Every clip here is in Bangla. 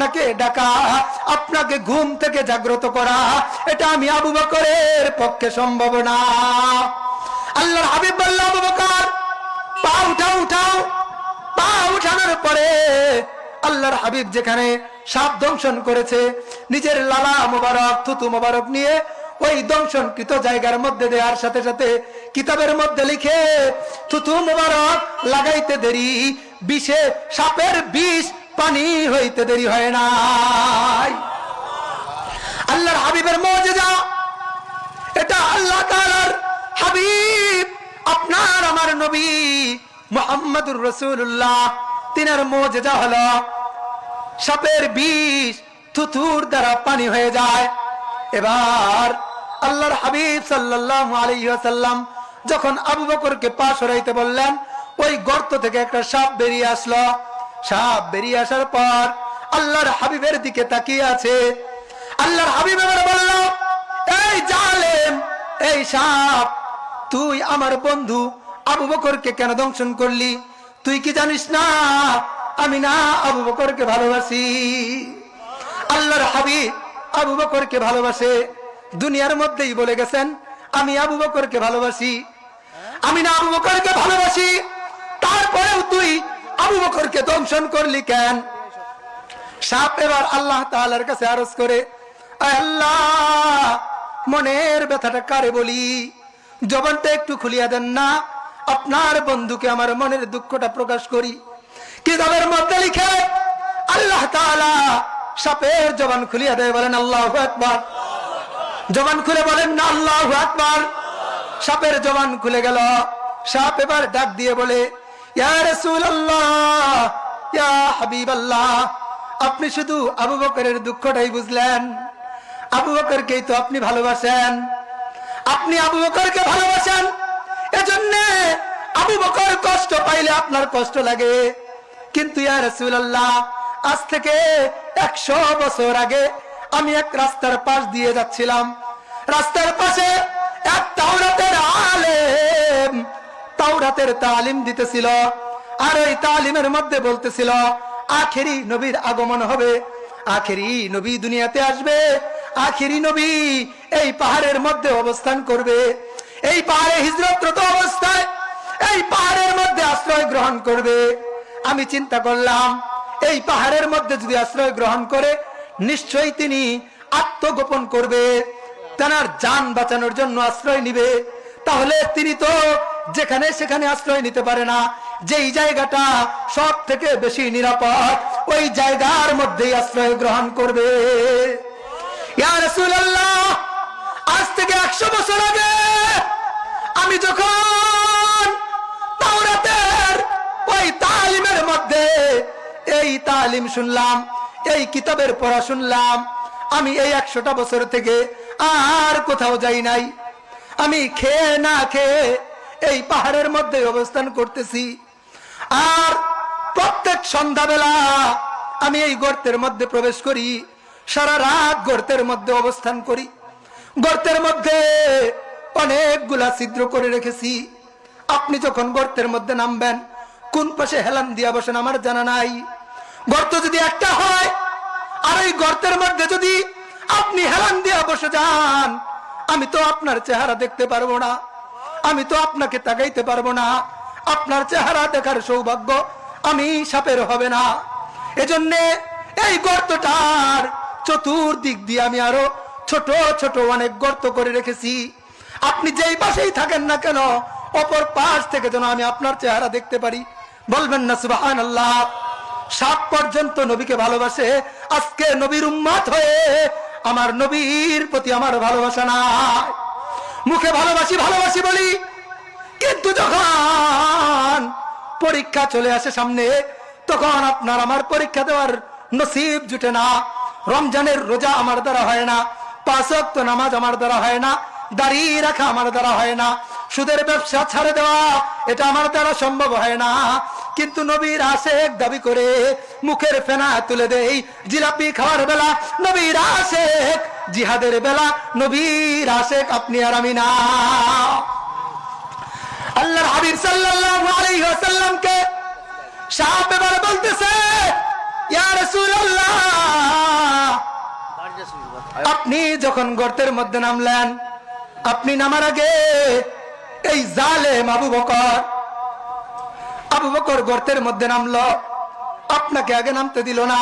আপনাকে ডাকা, আপনাকে ঘুম থেকে জাগ্রত করা, এটা আমি আবু বকরের পক্ষে সম্ভব না। আল্লাহর হাবিব বলল, আবু বকর পা উঠাও, উঠাও। পা উঠানোর পরে আল্লাহর হাবিব যেখানে সাপ দংশন করেছে, নিজের লালা মোবারক, থুতু মোবারক নিয়ে ওই দংশনকৃত জায়গার মধ্যে দেওয়ার সাথে সাথে কিতাবের মধ্যে লিখে, থুতু মোবারক লাগাইতে দেরি, বিষে সাপের বিষ পানি হইতে দেরি হয় নাই। আল্লাহর হাবিবের মুজিজা, এটা আল্লাহ তাআলার হাবিব, আপনার আমার নবী মুহাম্মদুর রাসূলুল্লাহ, তিনার মুজিজা হলো সাপের বিষ থুতুর দ্বারা পানি হয়ে যায়। এবার আল্লাহর হাবিব সাল্লাল্লাহু আলাইহি ওয়াসাল্লাম যখন আবু বকরকে পা সরাইতে বললেন, ওই গর্ত থেকে একটা সাপ বেরিয়ে আসলো। সাপ বেরিয়ে আসার পর আল্লাহর হাবিবের দিকে তাকিয়ে আছে। আল্লাহর হাবিব এবার বলল, এই জালেম, এই সাপ, তুই আমার বন্ধু আবু বকরকে কেন দংশন করলি? তুই কি জানিস না আমি না আবু বকরকে ভালোবাসি? আল্লাহর হাবিব আবু বকরকে ভালোবাসে, দুনিয়ার মধ্যেই বলে গেছেন আমি আবু বকরকে ভালোবাসি, আমি না আবু বকরকে ভালোবাসি। তারপরেও তুই আবু বকরকে দংশন করলি কেন? সাপ এবার আল্লাহ তাআলার কাছে আরজ করে, আয় আল্লাহ, মনের ব্যথাটা কারে বলি, জবানটা একটু খুলিয়া দেন না, আপনার বন্ধুকে আমার মনের দুঃখটা প্রকাশ করি। কিতাবের মধ্যে লিখে আল্লাহ তাআলা সাপের জবান খুলিয়া দেয়, বলেন আল্লাহু আকবার। জবান খুলে বলেন না আল্লাহু আকবার। সাপের জবান খুলে গেল। সাপ এবার ডাক দিয়ে বলে, ইয়া রাসূলুল্লাহ, ইয়া হাবিবাল্লাহ, আপনি শুধু আবু বকরের দুঃখটাই বুঝলেন, আবু বকরকেই তো আপনি ভালোবাসেন, আপনি আবু বকরকে ভালোবাসেন, এজন্য আবু বকর কষ্ট পাইলে আপনার কষ্ট লাগে। কিন্তু ইয়া রাসূলুল্লাহ, আজ থেকে 100 বছর আগে আমি এক রাস্তার পাশ দিয়ে যাচ্ছিলাম, রাস্তার পাশে এক তাওরাতের আলেম তাওরাতের তালিম দিতেছিল, আর ওই তালিমের মধ্যে বলতেছিল আখেরি নবীর আগমন হবে, আখেরি নবী দুনিয়াতে আসবে, আখেরি নবী এই পাহাড়ের মধ্যে অবস্থান করবে, এই পাহাড়ে হিজরতরত অবস্থায় এই পাহাড়ের মধ্যে আশ্রয় গ্রহণ করবে। আমি চিন্তা করলাম, এই পাহাড়ের মধ্যে যদি আশ্রয় গ্রহণ করে নিশ্চয়ই তিনি আত্মগোপন করবে, তার জান বাঁচানোর জন্য আশ্রয় নিবে। তাহলে তিনি তো যেখানে সেখানে আশ্রয় নিতে পারে না, যেই জায়গাটা সব থেকে বেশি নিরাপদ ওই জায়গার মধ্যেই আশ্রয় গ্রহণ করবে। ইয়া রাসূলুল্লাহ, আজ থেকে 100 বছর আগে আমি যখন তাওরাতের ওই তালিমের মধ্যে এই তালিম শুনলাম, এই কিতাবের পড়া শুনলাম, আমি এই 100টা বছর থেকে আর কোথাও যাই নাই। আমি খেয়ে না খেয়ে এই পাহাড়ের মধ্যে অবস্থান করতেছি, আর প্রত্যেক সন্ধ্যাবেলা আমি এই গর্তের মধ্যে প্রবেশ করি, সারা রাত গর্তের মধ্যে অবস্থান করি। গর্তের মধ্যে অনেকগুলা ছিদ্র করে রেখেছি। আপনি যখন গর্তের মধ্যে নামবেন কোন পাশে হেলান দিয়া বসেন আমার জানা নাই। গর্ত যদি একটা হয় আর এই গর্তের মধ্যে যদি আপনি হেলান দিয়া বসে যান, আমি তো আপনার চেহারা দেখতে পারবো না, আমি তো আপনাকে তাকাইতে পারবো না, আপনার চেহারা দেখার সৌভাগ্য আমি সাপের হবে না। এজন্য এই গর্তটার চতুর্দিক দিয়ে আমি আরো ছোট ছোট অনেক গর্ত করে রেখেছি। আপনি যেই পাশেই থাকেন না কেন অপর পাশ থেকে যেন আমি আপনার চেহারা দেখতে পারি। বলবেন না সুবহানাল্লাহ। সাপ পর্যন্ত নবীকে ভালোবাসে, আজকে নবীর উম্মত হয়ে আমার নবীর প্রতি আমার ভালোবাসা নাই। মুখে ভালোবাসি ভালোবাসি বলি, কিন্তু যখন পরীক্ষা চলে আসে সামনে তখন আপনার আমার পরীক্ষা দেওয়ার নসিব জুটে না। রমজানের রোজা আমার দ্বারা হয় না, 5 ওয়াক্ত নামাজ আমার দ্বারা হয় না, দাড়ি রাখা আমার দ্বারা হয় না, সুদের ব্যবসা ছাড়ে দেওয়া এটা আমার দ্বারা সম্ভব হয় না। কিন্তু নবীর আশেক দাবি করে মুখের ফেনা তুলে দেই জিলাপি খাওয়ার বেলা নবীর আশেক, জিহাদের বেলা নবীর আশেক আপনি আর আমি না। আল্লাহর হাবিব সাল্লাল্লাহু আলাইহি ওয়াসাল্লামকে সাহাবা এবার বলতেছে, ইয়া রাসূলুল্লাহ, আপনি যখন গর্তের মধ্যে নামলেন, আপনি নামার আগে এই জালেম আবু বকর গর্তের মধ্যে নামলো, আপনাকে আগে নামতে দিল না।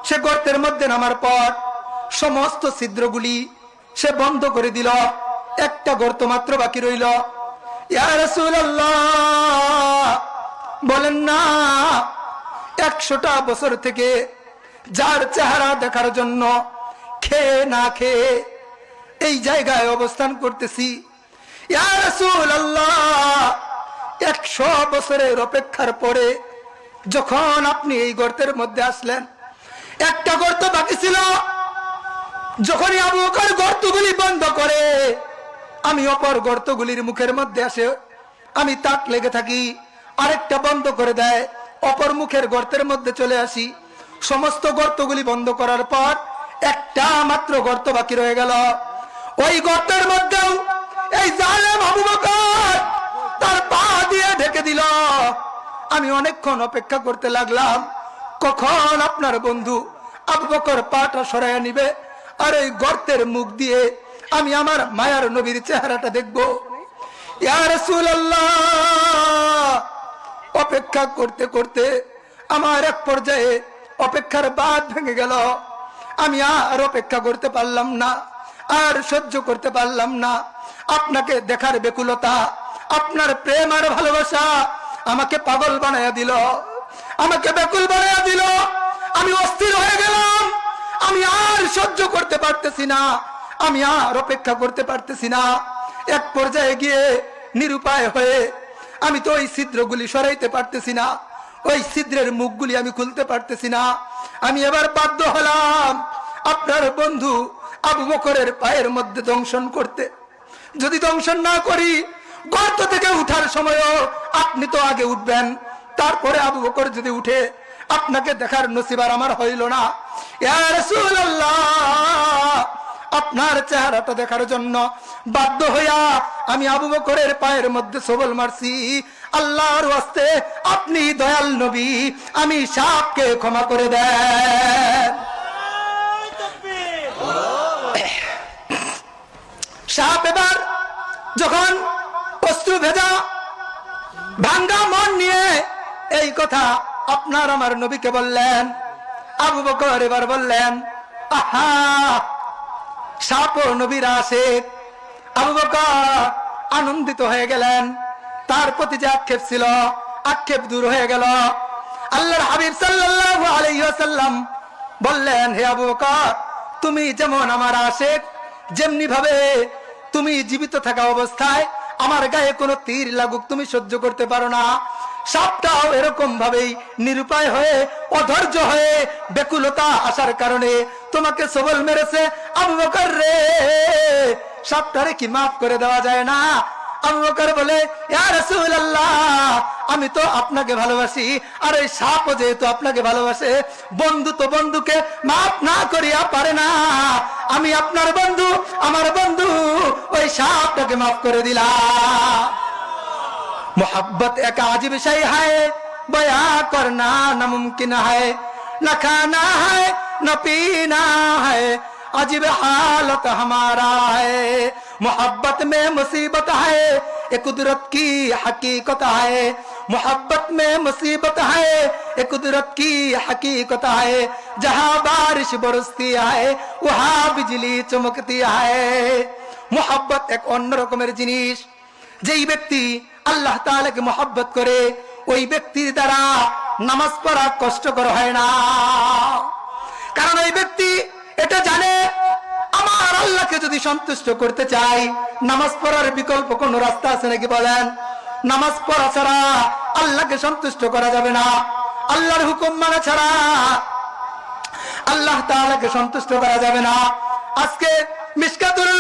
সে গর্তের মধ্যে নামার পর সমস্ত ছিদ্রগুলি সে বন্ধ করে দিল, একটা গর্ত মাত্র বাকি রইল। ইয়া রাসূলুল্লাহ, বলেন না 100টা বছর থেকে যার চেহারা দেখার জন্য খেয়ে না খেয়ে এই জায়গায় অবস্থান করতেছি, ইয়া রাসূলুল্লাহ 100 বছরের অপেক্ষার পরে যখন আপনি এই গর্তের মধ্যে আসলেন, একটা গর্ত বাকি ছিল। যখনই আবু বকর গর্তগুলি বন্ধ করে, আমি অপর গর্তগুলির মুখের মধ্যে আসে আমি তাক লেগে থাকি, আরেকটা বন্ধ করে দেয়, অপর মুখের গর্তের মধ্যে চলে আসি। সমস্ত গর্তগুলি বন্ধ করার পর একটা মাত্র গর্ত বাকি রয়ে গেল। ওই গর্তের মধ্যেও এই জালেম আবু বকর তার পা দিয়ে ঢেকে দিল। আমি অনেকক্ষণ অপেক্ষা করতে লাগলাম, কখন আপনার বন্ধু আবু বকর পাটা সরাইয়া নিবে, আর এই গর্তের মুখ দিয়ে আমি আমার মায়ার নবীর চেহারাটা দেখবো। ইয়া রাসূলুল্লাহ, অপেক্ষা করতে করতে আমার এক পর্যায়ে অপেক্ষার বাঁধ ভেঙে গেল। আমি আর অপেক্ষা করতে পারলাম না, আর সহ্য করতে পারলাম না। আপনাকে দেখার বেকুলতা, আপনার প্রেম আর ভালোবাসা আমাকে পাগল বানায়া দিল, আমাকে বেকুল বানায়া দিল। আমি অস্থির হয়ে গেলাম, আমি আর সহ্য করতে পারতেছি না, আমি আর অপেক্ষা করতে পারতেছি না। এক পর্যায়ে গিয়ে নিরুপায় হয়ে আমি তো ওই ছিদ্রগুলি সরাইতে পারতেছি না, ওই ছিদ্রের মুখগুলি আমি খুলতে পারতেছি না। আমি এবার বাধ্য হলাম আপনার বন্ধু আবু বকরের পায়ের মধ্যে দংশন করতে। যদি দংশন না করি, গর্ত থেকে উঠার সময়ও আপনি তো আগে উঠবেন, তারপরে আবু বকর যদি উঠে, আপনাকে দেখার নসিব আর আমার হইল না। ইয়া রাসূলুল্লাহ, আপনার চেহারাটা দেখার জন্য বাধ্য হইয়া আমি আবু বকরের পায়ের মধ্যে সবল মারছি। আল্লাহর ওয়াস্তে আপনি দয়াল নবী, আমি সাপকে ক্ষমা করে দেন। সাপ এবার যখন অশ্রু ভেজা ভাঙ্গা মন নিয়ে এই কথা আপনার আমার নবীকে বললেন, আবু বকর এবার বললেন, আহা, সাপ ও নবীর আশিক। আবু বকর আনন্দিত হয়ে গেলেন, তার প্রতি যে আক্ষেপ ছিল আক্ষেপ দূর হয়ে গেল। আল্লাহর হাবিব সাল্লাল্লাহু আলাইহি ওয়াসাল্লাম বললেন, হে আবু বকর, তুমি যেমন আমার আশিক, যেমনি ভাবে তুমি জীবিত থাকা অবস্থায় আমার গায়ে কোনো তীর লাগুক তুমি সহ্য করতে পারো না, সাপটাও এরকম ভাবেই নিরুপায় হয়ে, অধৈর্য হয়ে, বেকুলতা আসার কারণে তোমাকে সবল মেরেছে। আবু বকর রে, সাপটারে কি মাফ করে দেওয়া যায় না? আবু বকর বলে, ইয়া রাসূলুল্লাহ, আমি তো আপনাকে ভালোবাসি, আর এই সাপও যেহেতু আপনাকে ভালোবাসে, বন্ধু তো বন্ধুকে মাফ না করিয়া পারে না। আমি আপনার বন্ধু, আমার বন্ধু ওই সাপটাকে মাফ করে দিলাম। मोहब्बत एक अजीब शय है, बया करना नामुमकिन है, न खाना है न पीना है, अजीब हालत हमारा है। मोहब्बत में मुसीबत है, ये कुदरत की हकीकत है। मोहब्बत में मुसीबत है, ये कुदरत की हकीकत है। जहाँ बारिश बरसती है, वहाँ बिजली चमकती है। मोहब्बत एक अन्य रकमेर जिनिस। যেই ব্যক্তি আল্লাহ তাআলাকে মহব্বত করে, ওই ব্যক্তির দ্বারা নামাজ পড়া কষ্টকর হয় না, কারণ ওই ব্যক্তি এটা জানে, আমার আল্লাহকে যদি সন্তুষ্ট করতে চাই, নামাজ পড়ার বিকল্প কোন রাস্তা আছে নাকি বলেন? নামাজ পড়া ছাড়া আল্লাহকে সন্তুষ্ট করা যাবে না, আল্লাহর হুকুম মানা ছাড়া আল্লাহ তাআলাকে সন্তুষ্ট করা যাবে না। আজকে মিশকাতুল